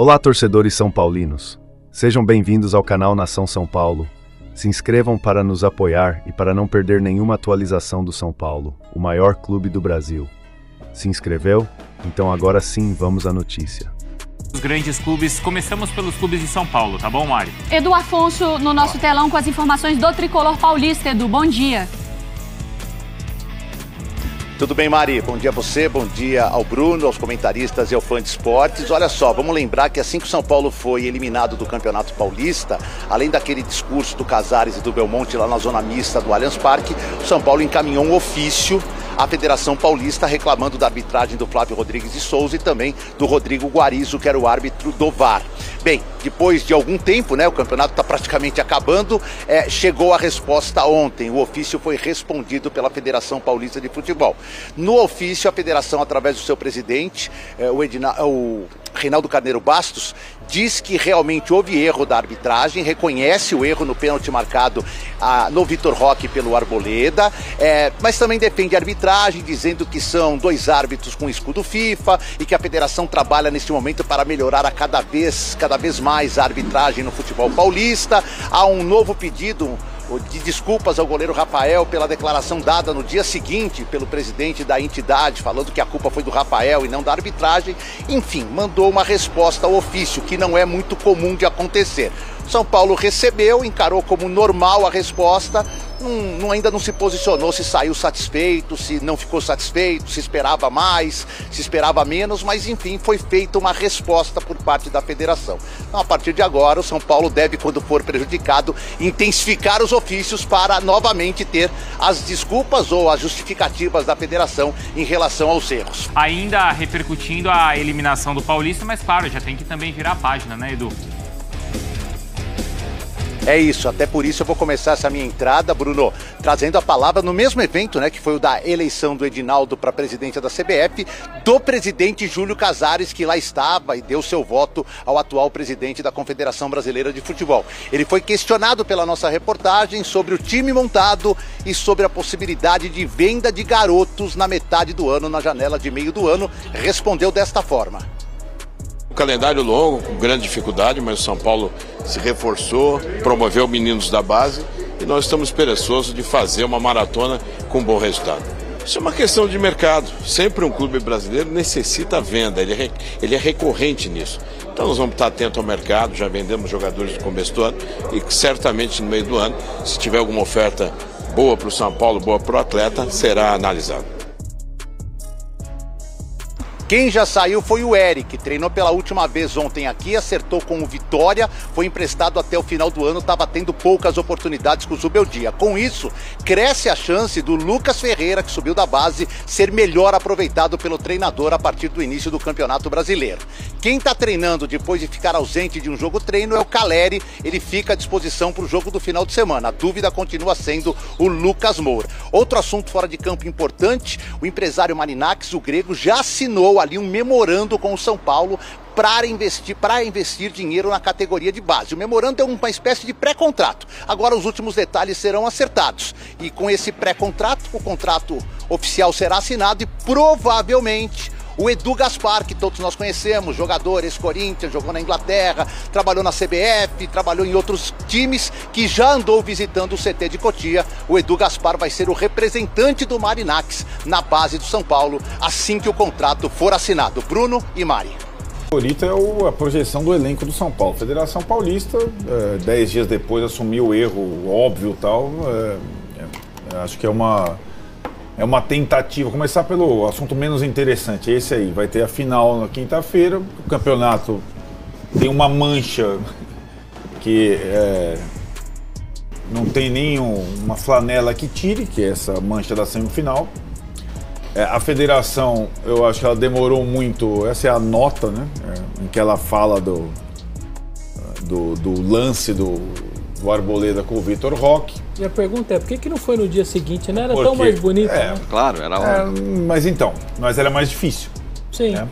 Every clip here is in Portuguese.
Olá, torcedores são paulinos. Sejam bem-vindos ao canal Nação São Paulo. Se inscrevam para nos apoiar e para não perder nenhuma atualização do São Paulo, o maior clube do Brasil. Se inscreveu? Então agora sim, vamos à notícia. Os grandes clubes, começamos pelos clubes de São Paulo, tá bom, Mari? Edu Afonso no nosso telão com as informações do Tricolor Paulista. Edu, bom dia. Tudo bem, Mari? Bom dia a você, bom dia ao Bruno, aos comentaristas e ao fã de esportes. Olha só, vamos lembrar que assim que o São Paulo foi eliminado do Campeonato Paulista, além daquele discurso do Casares e do Belmonte lá na zona mista do Allianz Parque, o São Paulo encaminhou um ofício à Federação Paulista reclamando da arbitragem do Flávio Rodrigues de Souza e também do Rodrigo Guarizo, que era o árbitro do VAR. Bem, depois de algum tempo, né, o campeonato está praticamente acabando, chegou a resposta ontem. O ofício foi respondido pela Federação Paulista de Futebol. No ofício, a federação, através do seu presidente, o Reinaldo Carneiro Bastos, diz que realmente houve erro da arbitragem, reconhece o erro no pênalti marcado no Vitor Roque pelo Arboleda, mas também defende a arbitragem, dizendo que são dois árbitros com escudo FIFA e que a federação trabalha neste momento para melhorar cada vez mais a arbitragem no futebol paulista. Há um novo pedido de desculpas ao goleiro Rafael pela declaração dada no dia seguinte pelo presidente da entidade, falando que a culpa foi do Rafael e não da arbitragem. Enfim, mandou uma resposta ao ofício, que não é muito comum de acontecer. São Paulo recebeu, encarou como normal a resposta, ainda não se posicionou se saiu satisfeito, se não ficou satisfeito, se esperava mais, se esperava menos, mas enfim, foi feita uma resposta por parte da federação. Então, a partir de agora, o São Paulo deve, quando for prejudicado, intensificar os ofícios para novamente ter as desculpas ou as justificativas da federação em relação aos erros. Ainda repercutindo a eliminação do Paulista, mas claro, já tem que também virar a página, né, Edu? É isso, até por isso eu vou começar essa minha entrada, Bruno, trazendo a palavra no mesmo evento, né, que foi o da eleição do Edinaldo para presidente da CBF, do presidente Júlio Casares, que lá estava e deu seu voto ao atual presidente da Confederação Brasileira de Futebol. Ele foi questionado pela nossa reportagem sobre o time montado e sobre a possibilidade de venda de garotos na metade do ano, na janela de meio do ano. Respondeu desta forma. Um calendário longo, com grande dificuldade, mas o São Paulo se reforçou, promoveu meninos da base e nós estamos esperançosos de fazer uma maratona com bom resultado. Isso é uma questão de mercado. Sempre um clube brasileiro necessita venda, ele é recorrente nisso. Então nós vamos estar atentos ao mercado, já vendemos jogadores no começo do ano e certamente no meio do ano, se tiver alguma oferta boa para o São Paulo, boa para o atleta, será analisado. Quem já saiu foi o Eric, treinou pela última vez ontem aqui, acertou com o Vitória, foi emprestado até o final do ano, estava tendo poucas oportunidades com o Zubeldia. Com isso, cresce a chance do Lucas Ferreira, que subiu da base, ser melhor aproveitado pelo treinador a partir do início do Campeonato Brasileiro. Quem está treinando depois de ficar ausente de um jogo-treino é o Caleri, ele fica à disposição para o jogo do final de semana. A dúvida continua sendo o Lucas Moura. Outro assunto fora de campo importante, o empresário Marinax, o grego, já assinou ali um memorando com o São Paulo para investir dinheiro na categoria de base. O memorando é uma espécie de pré-contrato. Agora os últimos detalhes serão acertados. E com esse pré-contrato, o contrato oficial será assinado e provavelmente o Edu Gaspar, que todos nós conhecemos, jogador ex-Corinthians, jogou na Inglaterra, trabalhou na CBF, trabalhou em outros times, que já andou visitando o CT de Cotia. O Edu Gaspar vai ser o representante do Marinax na base do São Paulo, assim que o contrato for assinado. Bruno e Mari. O favorito é a projeção do elenco do São Paulo. Federação Paulista, 10 dias depois, assumiu o erro óbvio e tal. Acho que é uma tentativa, começar pelo assunto menos interessante, esse aí, vai ter a final na quinta-feira, o campeonato tem uma mancha que não tem nenhuma flanela que tire, que é essa mancha da semifinal. A federação, eu acho que ela demorou muito, essa é a nota, né, em que ela fala do lance do Arboleda com o Vitor Roque. E a pergunta é, por que não foi no dia seguinte? Não era tão mais bonito, né? Claro, era hora. Mas era mais difícil. Sim. Né?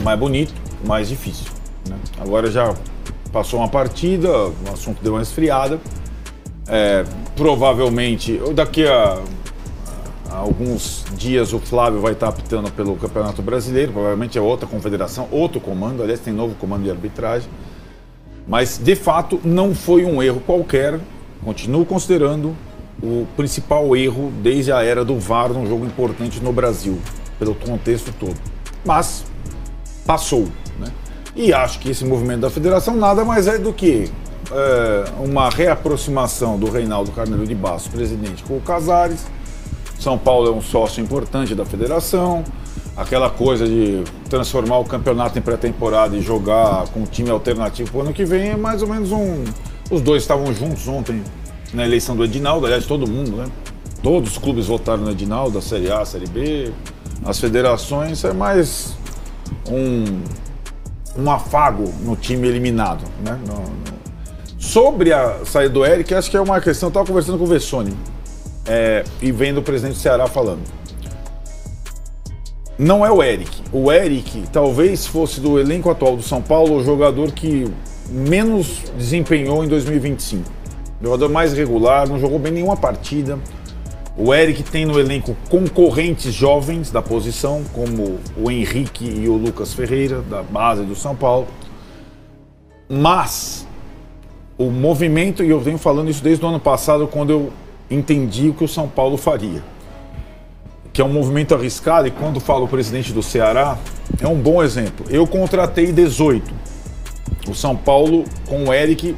Mais bonito, mais difícil. Né? Agora já passou uma partida, o assunto deu uma esfriada. Provavelmente, daqui a Há alguns dias o Flávio vai estar apitando pelo Campeonato Brasileiro, provavelmente é outra confederação, outro comando, aliás tem novo comando de arbitragem. Mas, de fato, não foi um erro qualquer, continuo considerando o principal erro desde a era do VAR num jogo importante no Brasil, pelo contexto todo. Mas passou, né? E acho que esse movimento da federação nada mais é do que uma reaproximação do Reinaldo Carneiro de Bastos, presidente, com o Casares. São Paulo é um sócio importante da federação. Aquela coisa de transformar o campeonato em pré-temporada e jogar com um time alternativo para o ano que vem é mais ou menos Os dois estavam juntos ontem na eleição do Edinaldo, aliás, todo mundo, né? Todos os clubes votaram no Edinaldo, da Série A, Série B, as federações, é mais um afago no time eliminado, né? Sobre a saída do Eric, acho que é uma questão, eu estava conversando com o Vessone e vendo o presidente do Ceará falando. Não é o Eric. O Eric talvez fosse do elenco atual do São Paulo o jogador que menos desempenhou em 2025. Jogador mais regular, não jogou bem nenhuma partida. O Eric tem no elenco concorrentes jovens da posição, como o Henrique e o Lucas Ferreira, da base do São Paulo. Mas o movimento, e eu venho falando isso desde o ano passado, quando eu entendi o que o São Paulo faria, que é um movimento arriscado, e quando falo o presidente do Ceará, é um bom exemplo. Eu contratei 18. O São Paulo, com o Eric,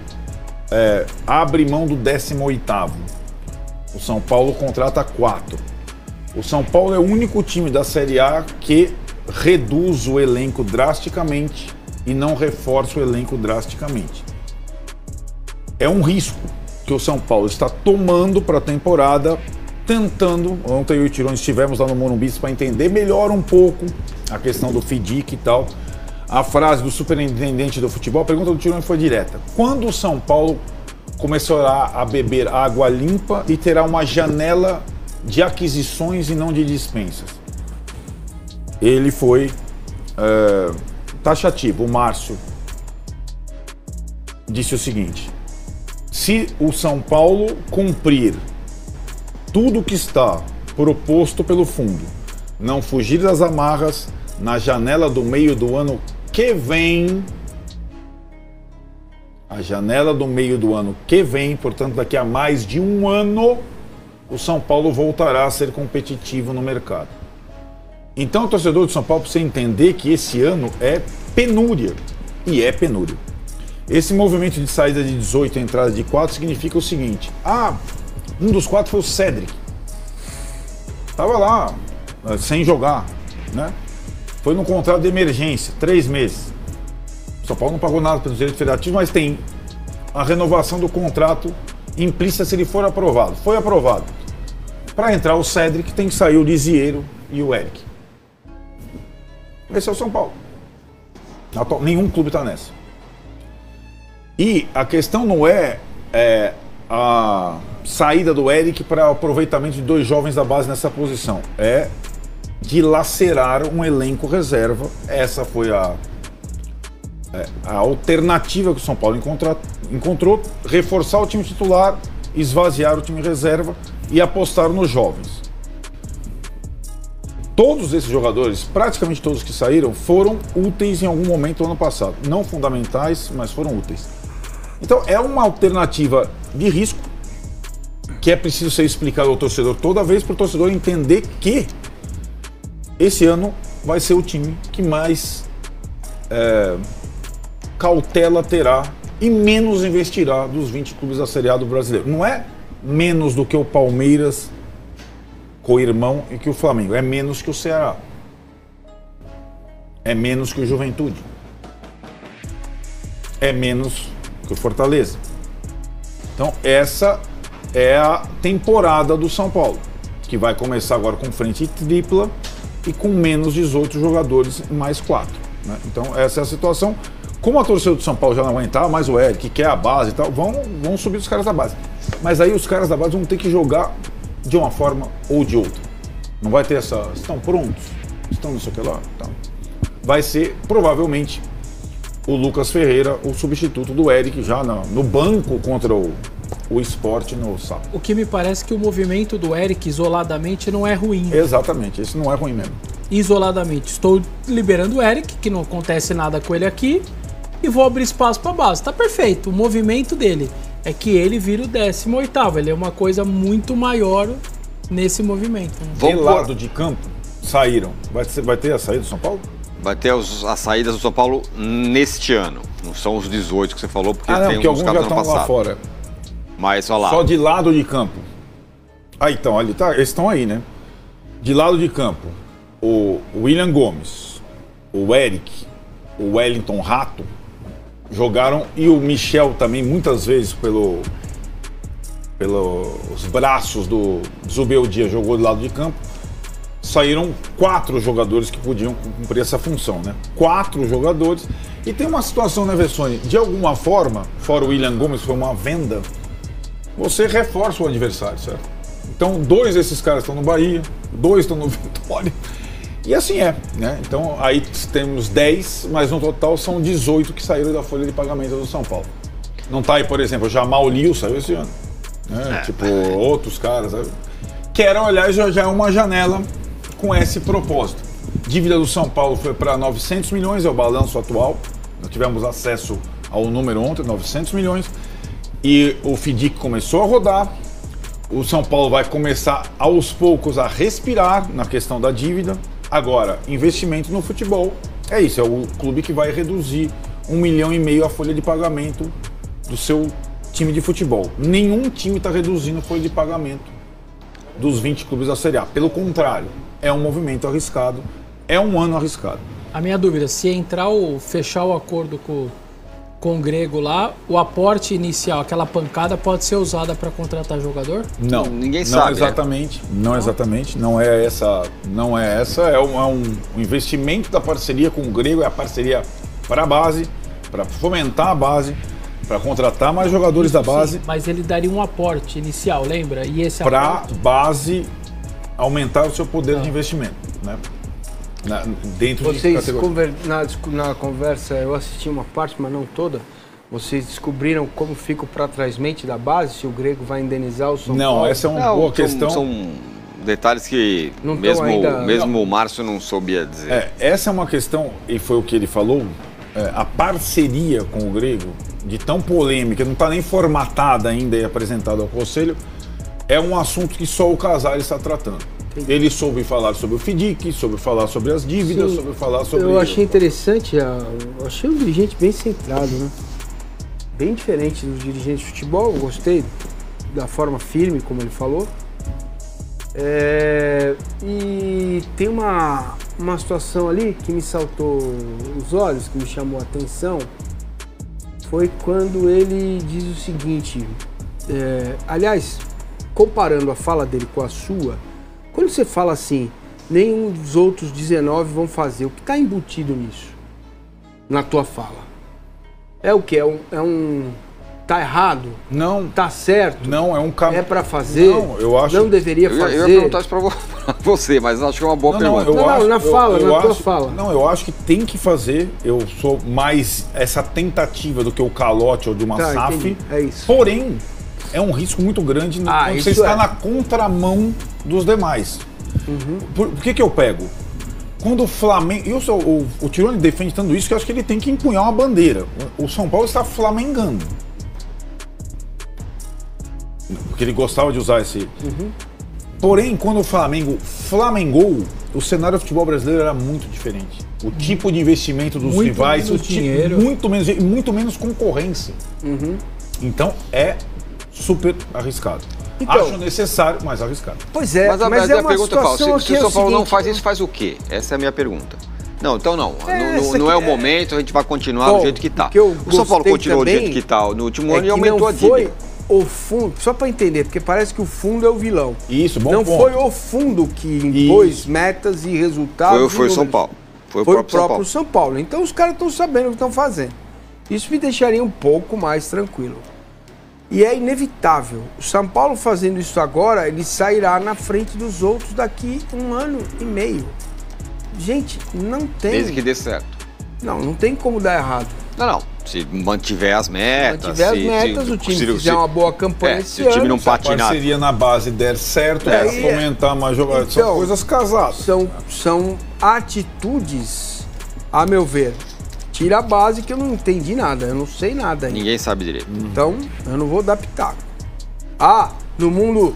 abre mão do 18º. O São Paulo contrata 4. O São Paulo é o único time da Série A que reduz o elenco drasticamente e não reforça o elenco drasticamente. É um risco que o São Paulo está tomando para a temporada, tentando. Ontem eu e o Tirone estivemos lá no Morumbi para entender melhor um pouco a questão do FIDIC e tal. A frase do superintendente do futebol, a pergunta do Tirone foi direta. Quando o São Paulo começará a beber água limpa e terá uma janela de aquisições e não de dispensas? Ele foi taxativo. O Márcio disse o seguinte: se o São Paulo cumprir tudo que está proposto pelo fundo, não fugir das amarras, na janela do meio do ano que vem, a janela do meio do ano que vem, portanto daqui a mais de um ano, o São Paulo voltará a ser competitivo no mercado. Então o torcedor do São Paulo precisa entender que esse ano é penúria, e é penúria. Esse movimento de saída de 18 e entrada de 4 significa o seguinte: um dos 4 foi o Cédric. Estava lá, sem jogar, né? Foi num contrato de emergência, 3 meses. O São Paulo não pagou nada pelos direitos federativos, mas tem a renovação do contrato implícita se ele for aprovado. Foi aprovado. Para entrar o Cédric, tem que sair o Lisieiro e o Eric. Esse é o São Paulo. Nenhum clube está nessa. E a questão não é a saída do Eric para aproveitamento de 2 jovens da base nessa posição. É dilacerar um elenco reserva. Essa foi a alternativa que o São Paulo encontrou, reforçar o time titular, esvaziar o time reserva e apostar nos jovens. Todos esses jogadores, praticamente todos que saíram, foram úteis em algum momento do ano passado. Não fundamentais, mas foram úteis. Então é uma alternativa de risco que é preciso ser explicado ao torcedor toda vez, para o torcedor entender que esse ano vai ser o time que mais cautela terá e menos investirá dos 20 clubes da Série A do brasileiro. Não é menos do que o Palmeiras, co-irmão, e que o Flamengo. É menos que o Ceará. É menos que o Juventude. É menos que o Fortaleza. Então essa é a temporada do São Paulo, que vai começar agora com frente tripla e com menos 18 jogadores, mais 4. Né? Então essa é a situação. Como a torcida do São Paulo já não aguentava mais o Eric, que quer a base e tal, vão subir os caras da base. Mas aí os caras da base vão ter que jogar de uma forma ou de outra. Não vai ter essa... Estão prontos? Estão não sei o que lá? Então, vai ser, provavelmente, o Lucas Ferreira, o substituto do Eric, já no banco contra o o Sport no sábado. O que me parece que o movimento do Eric isoladamente não é ruim. Exatamente, esse não é ruim mesmo. Isoladamente, estou liberando o Eric, que não acontece nada com ele aqui, e vou abrir espaço para a base. Tá perfeito. O movimento dele é que ele vira o 18º. Ele é uma coisa muito maior nesse movimento. De lado de campo, saíram. Vai ter a saída do São Paulo? Vai ter as saídas do São Paulo neste ano. Não são os 18 que você falou, porque tem porque uns alguns caras já no ano estão lá passado. fora. Mas, olha lá. Só de lado de campo. Então, ali tá, eles estão aí, né? De lado de campo, o William Gomes, o Eric, o Wellington Rato jogaram, e o Michel também, muitas vezes pelos braços do Zubeldia, jogou de lado de campo. Saíram 4 jogadores que podiam cumprir essa função, né? 4 jogadores. E tem uma situação, né, Vessone? De alguma forma, fora o William Gomes, foi uma venda, você reforça o adversário, certo? Então, 2 desses caras estão no Bahia, 2 estão no Vitória. E assim é, né? Então, aí temos 10, mas no total são 18 que saíram da folha de pagamento do São Paulo. Não tá aí, por exemplo, já Jamal Lil saiu esse ano. Né? Tipo, outros caras. Quero olhar, já é uma janela com esse propósito. Dívida do São Paulo foi para 900 milhões, é o balanço atual. Nós tivemos acesso ao número ontem, 900 milhões. E o FDIC começou a rodar. O São Paulo vai começar aos poucos a respirar na questão da dívida. Agora, investimento no futebol, é isso, é o clube que vai reduzir 1,5 milhão a folha de pagamento do seu time de futebol. Nenhum time está reduzindo a folha de pagamento dos 20 clubes da Série A. Pelo contrário, é um movimento arriscado, é um ano arriscado. A minha dúvida, se entrar ou fechar o acordo com o Grego lá, o aporte inicial, aquela pancada, pode ser usada para contratar jogador? Não, ninguém sabe. Exatamente, né? Não exatamente, não é essa, é um investimento da parceria com o Grego, é a parceria para a base, para fomentar a base, para contratar mais jogadores da base. Sim, mas ele daria um aporte inicial, lembra? E esse para base aumentar o seu poder de investimento, né? Dentro vocês na conversa, eu assisti uma parte, mas não toda. Vocês descobriram como fica o pratrás-mente da base, se o Grego vai indenizar o São Paulo? Não, essa é uma boa questão. São detalhes que não mesmo o Márcio não soubia dizer. Essa é uma questão, e foi o que ele falou, a parceria com o Grego, de tão polêmica, não está nem formatada ainda e apresentada ao Conselho, é um assunto que só o Casares está tratando. Ele soube falar sobre o FDIC, soube falar sobre as dívidas, sim, soube falar sobre... Eu achei interessante, eu achei um dirigente bem centrado, né? Bem diferente dos dirigentes de futebol, eu gostei da forma firme, como ele falou. E tem uma situação ali que me saltou os olhos, que me chamou a atenção, foi quando ele diz o seguinte, aliás, comparando a fala dele com a sua, quando você fala assim, nenhum dos outros 19 vão fazer, o que está embutido nisso, na tua fala? É o quê? Tá errado? Não. Tá certo? Não, é um caminho. É para fazer? Não, eu acho. Não deveria fazer? Eu ia perguntar isso para você, mas acho que é uma boa pergunta. Na tua fala. Não, eu acho que tem que fazer. Eu sou mais essa tentativa do que o calote ou de uma SAF. Entendi. É isso. Porém, é um risco muito grande quando você está na contramão dos demais. Uhum. Por que eu pego? Quando o Flamengo... O Tironi defende tanto isso que eu acho que ele tem que empunhar uma bandeira. O São Paulo está flamengando. Porque ele gostava de usar esse... Uhum. Porém, quando o Flamengo flamengou, o cenário do futebol brasileiro era muito diferente. O tipo de investimento dos muito rivais, menos dinheiro. muito menos concorrência. Uhum. Então é super arriscado. Então, acho necessário, mas arriscado. Pois é, mas a uma pergunta fala, se o São Paulo não faz seguinte, isso, faz o quê? Essa é a minha pergunta. Não, então não. Não é o momento, a gente vai continuar do jeito que está. O São Paulo continuou do jeito que está no último ano e aumentou a dívida. Foi o fundo, só para entender, porque parece que o fundo é o vilão. Isso, bom não ponto. Foi o fundo que impôs metas e resultados. Foi o São Paulo. Foi o próprio São Paulo. Então os caras estão sabendo o que estão fazendo. Isso me deixaria um pouco mais tranquilo. E é inevitável. O São Paulo fazendo isso agora, ele sairá na frente dos outros daqui 1 ano e meio. Gente, não tem... Desde que dê certo. Não tem como dar errado. Não. Se mantiver as metas. Se mantiver as metas, o time fizer uma boa campanha esse ano. Se o time não patinar. Se a parceria na base der certo, para fomentar mais jogadores. São coisas casadas. São atitudes, a meu ver. Tira a base que eu não entendi nada, eu não sei nada ainda. Ninguém sabe direito. Então, eu não vou dar pitaco. No mundo...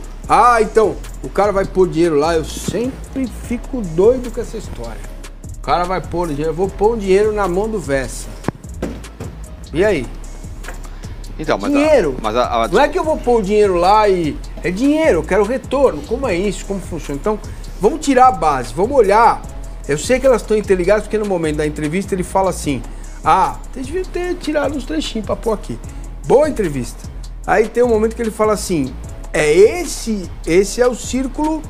então, o cara vai pôr dinheiro lá, eu sempre fico doido com essa história. O cara vai pôr dinheiro, eu vou pôr o dinheiro na mão do Vessa. E aí? Então, dinheiro. Não é que eu vou pôr o dinheiro lá e... É dinheiro, eu quero retorno. Como é isso? Como funciona? Então, vamos tirar a base, vamos olhar. Eu sei que elas estão interligadas porque no momento da entrevista ele fala assim: vocês deviam ter tirado uns trechinhos pra pôr aqui. Boa entrevista. Aí tem um momento que ele fala assim: esse é o círculo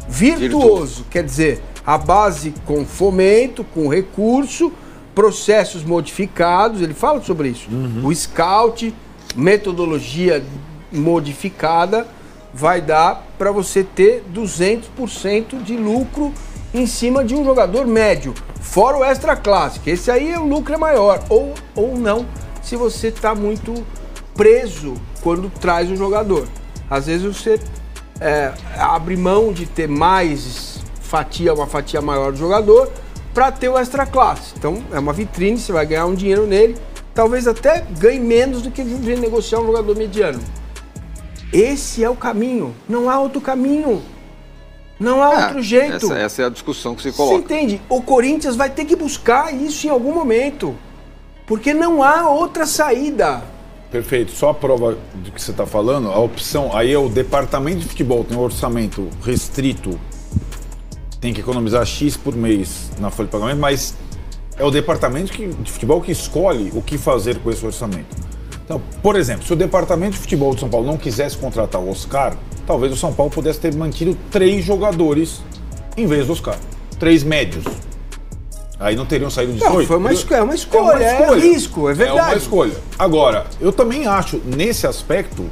virtuoso. Quer dizer, a base com fomento, com recurso, processos modificados, ele fala sobre isso. O scout, metodologia modificada, vai dar para você ter 200% de lucro em cima de um jogador médio, fora o extra classe, que esse aí o lucro é maior, ou não, se você está muito preso quando traz um jogador. Às vezes você abre mão de ter mais uma fatia maior do jogador, para ter o extra classe. Então é uma vitrine, você vai ganhar um dinheiro nele, talvez até ganhe menos do que negociar um jogador mediano. Esse é o caminho, não há outro caminho. Não há outro jeito. Essa é a discussão que se coloca. Você entende? O Corinthians vai ter que buscar isso em algum momento, porque não há outra saída. Perfeito. Só a prova do que você está falando, a opção, aí é o departamento de futebol, tem um orçamento restrito, tem que economizar X por mês na folha de pagamento, mas é o departamento de futebol que escolhe o que fazer com esse orçamento. Então, por exemplo, se o departamento de futebol de São Paulo não quisesse contratar o Oscar, talvez o São Paulo pudesse ter mantido 3 jogadores em vez do Oscar. 3 médios. Aí não teriam saído de 18. Foi uma escolha, é risco, é verdade. É uma escolha. Agora, eu também acho, nesse aspecto,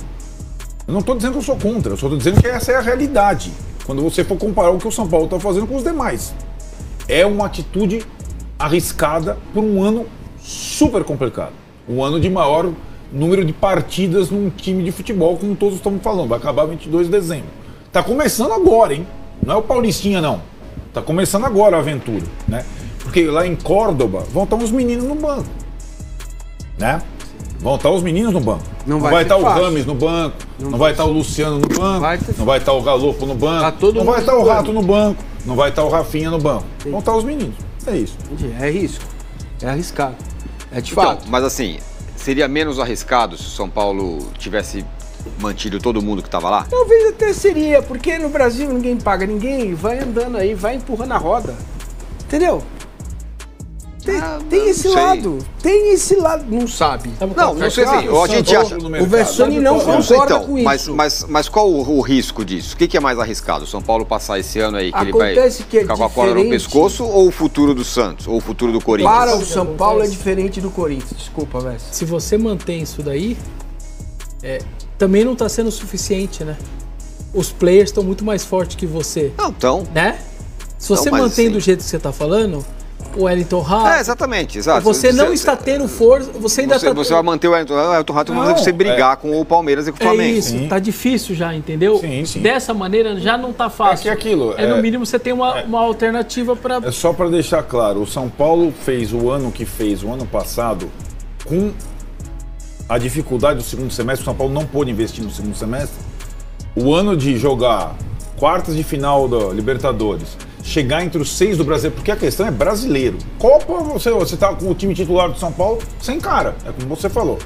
eu não estou dizendo que eu sou contra, eu só estou dizendo que essa é a realidade. Quando você for comparar o que o São Paulo está fazendo com os demais. É uma atitude arriscada por um ano super complicado. Um ano de maior número de partidas num time de futebol, como todos estamos falando. Vai acabar 22 de dezembro. Tá começando agora, hein? Não é o Paulistinha, não. Tá começando agora a aventura, né? Porque lá em Córdoba vão estar uns meninos no banco, né? Vão estar os meninos no banco. Não vai estar o Rames no banco, não vai estar o Luciano no banco, não vai estar o Galopo no banco, não vai estar o Rato no banco, não vai estar o Rafinha no banco. Vão estar os meninos. É isso. É risco. É arriscado. É de fato. Mas assim, seria menos arriscado se o São Paulo tivesse mantido todo mundo que estava lá? Talvez até seria, porque no Brasil ninguém paga ninguém, vai andando aí, vai empurrando a roda. Entendeu? Tem esse lado. Tem esse lado. Não sabe. Não sei assim. A gente acha. O Vessani não concorda com isso. Mas qual o risco disso? O que é mais arriscado? O São Paulo passar esse ano aí que ele vai ficar com a corda no pescoço, ou o futuro do Santos? Ou o futuro do Corinthians? Para o São Paulo é diferente do Corinthians. Desculpa, Vessa. Se você mantém isso daí, também não está sendo suficiente, né? Os players estão muito mais fortes que você. Não, então. Né? Se você mantém do jeito que você está falando, o Wellington Rato. Exatamente, exato. Você não está tendo força, você ainda está. Você vai manter o Wellington Rato, mas você brigar com o Palmeiras e com o Flamengo. É isso, tá difícil já, entendeu? Sim. Dessa maneira já não tá fácil. No mínimo você tem uma alternativa para. É só para deixar claro, o São Paulo fez o ano que fez o ano passado com a dificuldade do segundo semestre. O São Paulo não pôde investir no segundo semestre. O ano de jogar quartas de final da Libertadores, chegar entre os 6 do Brasil, porque a questão é brasileiro. Copa, você tá com o time titular do São Paulo sem cara, é como você falou.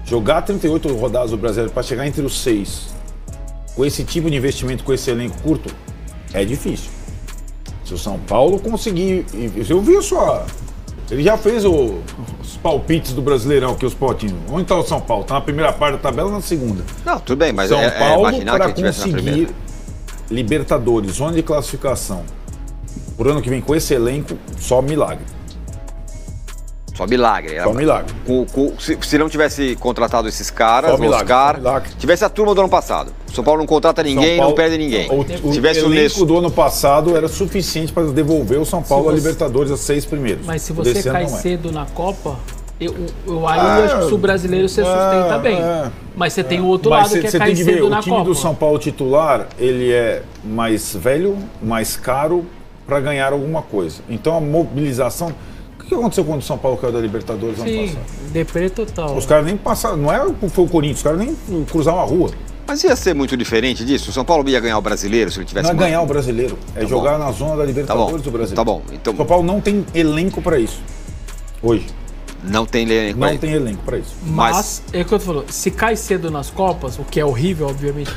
Jogar 38 rodadas do Brasileiro para chegar entre os 6, com esse tipo de investimento, com esse elenco curto, é difícil. Se o São Paulo conseguir... Eu vi ele já fez os palpites do Brasileirão aqui, os potinhos. Onde está o São Paulo? Está na primeira parte da tabela ou na segunda? Não, tudo bem, mas São Paulo, para que conseguir Libertadores, zona de classificação, por ano que vem com esse elenco, só milagre. Só milagre. Só milagre. Se não tivesse contratado esses caras, Oscar, tivesse a turma do ano passado. São Paulo não contrata ninguém, não perde ninguém. O elenco do ano passado era suficiente para devolver o São Paulo a Libertadores, a 6 primeiros. Mas se você cai cedo na Copa, acho que se o brasileiro você sustenta bem. Mas você tem o outro lado que é cair cedo na Copa. O time do São Paulo titular, ele é mais velho, mais caro para ganhar alguma coisa. Então a mobilização... O que aconteceu quando o São Paulo caiu da Libertadores ano passado? Deprê total. Os caras nem passaram, foi o Corinthians, os caras nem cruzaram a rua. Mas ia ser muito diferente disso? O São Paulo ia ganhar o Brasileiro se ele tivesse... Não é ganhar o Brasileiro, é jogar na zona da Libertadores do Brasileiro. Tá bom. Então... O São Paulo não tem elenco para isso, hoje. Não tem elenco para isso. Não tem elenco para isso. Mas, é o que eu tô falando, se cai cedo nas Copas, o que é horrível, obviamente,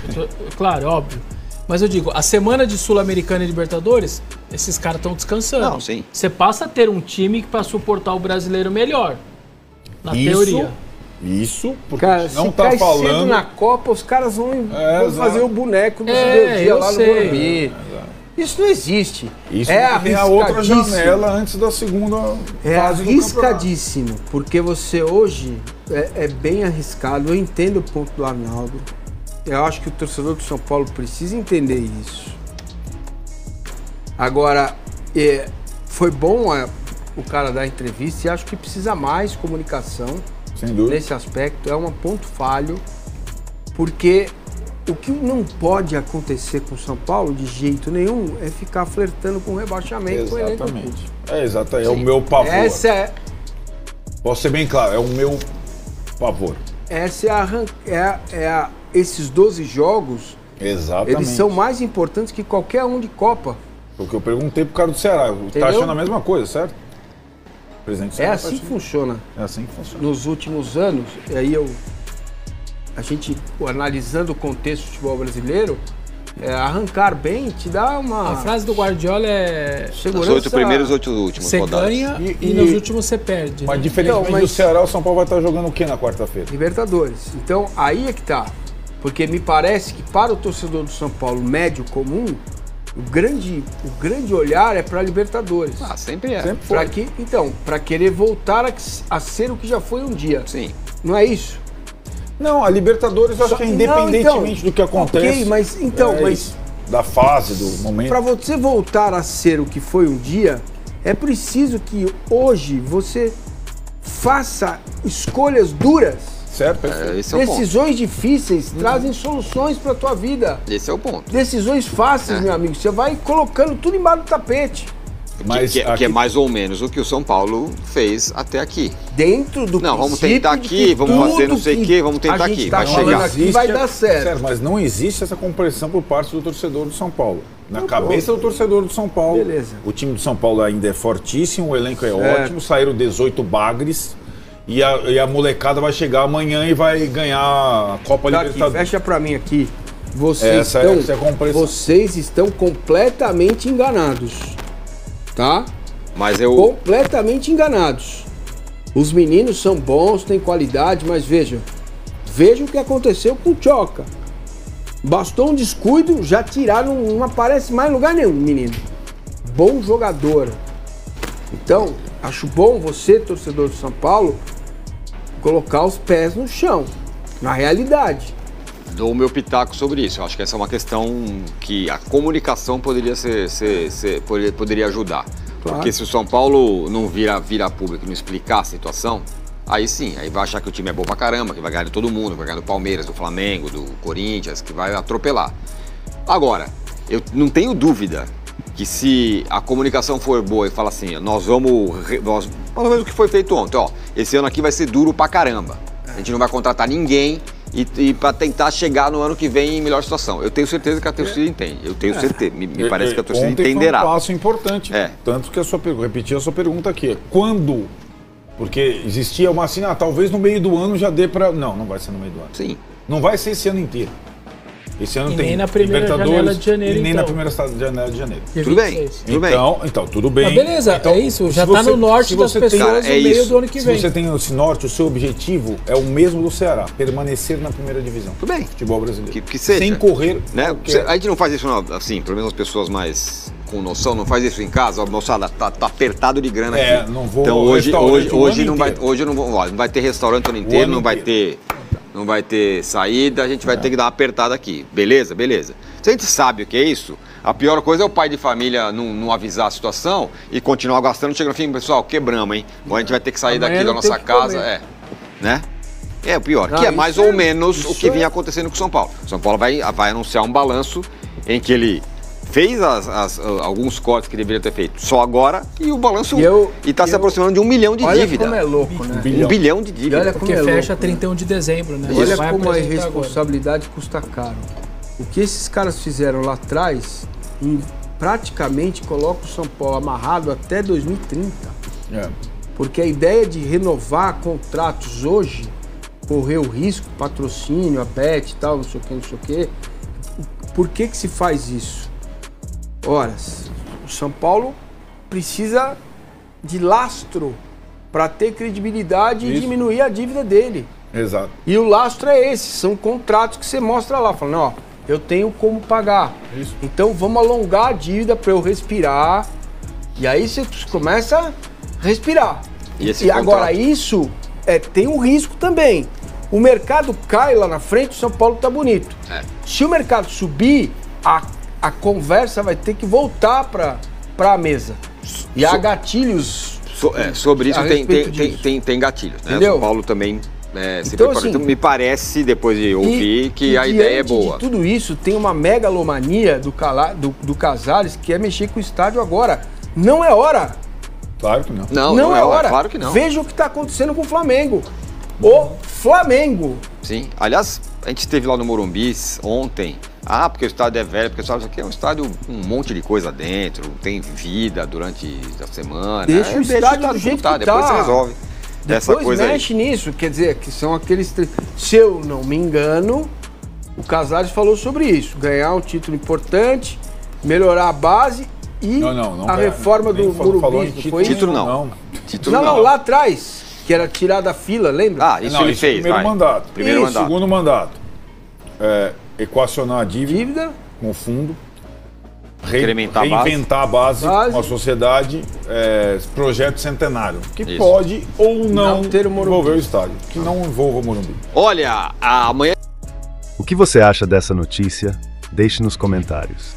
claro, é óbvio. Mas eu digo, a semana de Sul-Americana e Libertadores, esses caras estão descansando. Não, sim. Você passa a ter um time para suportar o brasileiro melhor. Na teoria. Isso, porque cara, não se tá cai falando... cedo na Copa, os caras vão fazer o boneco do dia lá no Morumbi. Isso não existe. Isso tem a outra janela antes da segunda fase do arriscadíssimo, porque você hoje é bem arriscado. Eu entendo o ponto do Arnaldo. Eu acho que o torcedor do São Paulo precisa entender isso. Agora, foi bom o cara dar entrevista e acho que precisa mais comunicação. Sem dúvida. Nesse aspecto. É um ponto falho, porque o que não pode acontecer com o São Paulo, de jeito nenhum, é ficar flertando com o rebaixamento. Exatamente. É o meu pavor. Posso ser bem claro, é o meu pavor. Esses 12 jogos, exatamente, eles são mais importantes que qualquer um de Copa. Porque eu perguntei pro cara do Ceará, tá achando a mesma coisa, certo? Presidente do Ceará, assim que funciona. É assim que funciona. Nos últimos anos, e aí a gente, analisando o contexto do futebol brasileiro, arrancar bem te dá uma... A frase do Guardiola é... Segurança... Os 8 primeiros, 8 últimos você ganha e nos últimos você perde. Mas diferentemente do Ceará, o São Paulo vai estar jogando o quê na quarta-feira? Libertadores. Então, aí é que tá. Porque me parece que para o torcedor do São Paulo médio comum, o grande olhar é para Libertadores. Sempre é. Sempre foi. Para querer voltar a ser o que já foi um dia. Sim. Não é isso? Não, a Libertadores acho que é independentemente do que acontece. Ok, mas da fase, do momento. Para você voltar a ser o que foi um dia, é preciso que hoje você faça escolhas duras. Certo? Decisões difíceis trazem soluções para a tua vida. Esse é o ponto. Decisões fáceis, meu amigo. Você vai colocando tudo embaixo do tapete. Mas que é mais ou menos o que o São Paulo fez até aqui. Dentro do Não, vamos tentar aqui, vamos fazer não sei o quê, vamos tentar aqui. Vai chegar. Aqui vai dar certo. Mas não existe essa compreensão por parte do torcedor do São Paulo. Na cabeça do torcedor do São Paulo. Beleza. O time do São Paulo ainda é fortíssimo, o elenco é ótimo, saíram 18 bagres. E a molecada vai chegar amanhã e vai ganhar a Copa Libertadores. Fecha pra mim aqui. Vocês estão completamente enganados. Tá? Mas completamente enganados. Os meninos são bons, têm qualidade, mas veja o que aconteceu com o Tchoca. Bastou um descuido, já tiraram, não aparece mais em lugar nenhum, menino. Bom jogador. Então, acho bom você, torcedor do São Paulo, colocar os pés no chão, na realidade. Dou o meu pitaco sobre isso. Eu acho que essa é uma questão que a comunicação poderia poderia ajudar. Claro. Porque se o São Paulo não virar público e não explicar a situação, aí sim, aí vai achar que o time é bom pra caramba, que vai ganhar de todo mundo, vai ganhar do Palmeiras, do Flamengo, do Corinthians, que vai atropelar. Agora, eu não tenho dúvida que se a comunicação for boa e fala assim, nós vamos mais ou menos o que foi feito ontem, esse ano aqui vai ser duro pra caramba. A gente não vai contratar ninguém e para tentar chegar no ano que vem em melhor situação. Eu tenho certeza que a torcida entende. Eu tenho certeza. Me parece que a torcida entenderá. Foi um passo importante. Tanto que repetir a sua pergunta aqui. Quando? Porque existia uma assim, talvez no meio do ano já dê para... Não vai ser no meio do ano. Sim. Não vai ser esse ano inteiro. Esse ano tem nem na primeira janela de janeiro, e nem na primeira janela de janeiro. Tudo bem. Então, tudo bem. Mas beleza, é isso. Já está no norte das pessoas no meio do ano que vem. Se você tem esse norte, o seu objetivo é o mesmo do Ceará. Permanecer na primeira divisão. Tudo bem. Futebol brasileiro. Que seja. Sem correr. Né? A gente não faz isso assim, pelo menos as pessoas mais com noção, não faz isso em casa. Moçada, tá apertado de grana aqui. Não vou. Então hoje não vai ter restaurante o ano inteiro, não vai ter... não vai ter saída, a gente vai ter que dar uma apertada aqui. Beleza? Beleza. Se a gente sabe o que é isso, a pior coisa é o pai de família não avisar a situação e continuar gastando. Chega no fim, pessoal, quebramos, hein? Bom, a gente vai ter que sair daqui da nossa casa. Né? É o pior, que é mais ou menos o que vinha acontecendo com o São Paulo. O São Paulo vai anunciar um balanço em que ele fez alguns cortes que deveria ter feito só agora e o balanço está se aproximando de 1 milhão de dívida. Olha como é louco, né? 1 bilhão de dívida. Olha porque fecha 31 de dezembro, né? Olha como a irresponsabilidade custa caro. O que esses caras fizeram lá atrás praticamente coloca o São Paulo amarrado até 2030. Porque a ideia de renovar contratos hoje, correr o risco, patrocínio, a Bet e tal, não sei o que. Por que se faz isso? Ora, o São Paulo precisa de lastro para ter credibilidade e diminuir a dívida dele. Exato. E o lastro é esse, são contratos que você mostra lá, falando, ó, eu tenho como pagar. Isso. Então vamos alongar a dívida para eu respirar. E aí você começa a respirar. E agora isso tem um risco também. O mercado cai lá na frente, o São Paulo tá bonito. Se o mercado subir, a conversa vai ter que voltar para a mesa. E há gatilhos. Sobre isso tem gatilhos, né? O São Paulo também se prepara. Então, me parece, depois de ouvir, que a ideia é boa. De tudo isso, tem uma megalomania do Casares que é mexer com o estádio agora. Não é hora. Claro que não. Não é hora. Claro que não. Veja o que está acontecendo com o Flamengo. O Flamengo. Sim. Aliás, a gente esteve lá no Morumbi ontem. Porque o estádio é velho, porque isso aqui é um estádio com um monte de coisa dentro, tem vida durante a semana. Deixa o estádio do jeito que tá. Depois você resolve. Depois mexe nisso, quer dizer, que são aqueles... Se eu não me engano, o Casares falou sobre isso. Ganhar um título importante, melhorar a base e a reforma do Morumbi. Título não, lá atrás, que era tirar da fila, lembra? Isso ele fez. Primeiro mandato. Segundo mandato. Equacionar a dívida com o fundo, reinventar a base, uma sociedade, projeto centenário, que pode ou não envolver o estádio, que não envolva o Morumbi. Olha, amanhã... O que você acha dessa notícia? Deixe nos comentários.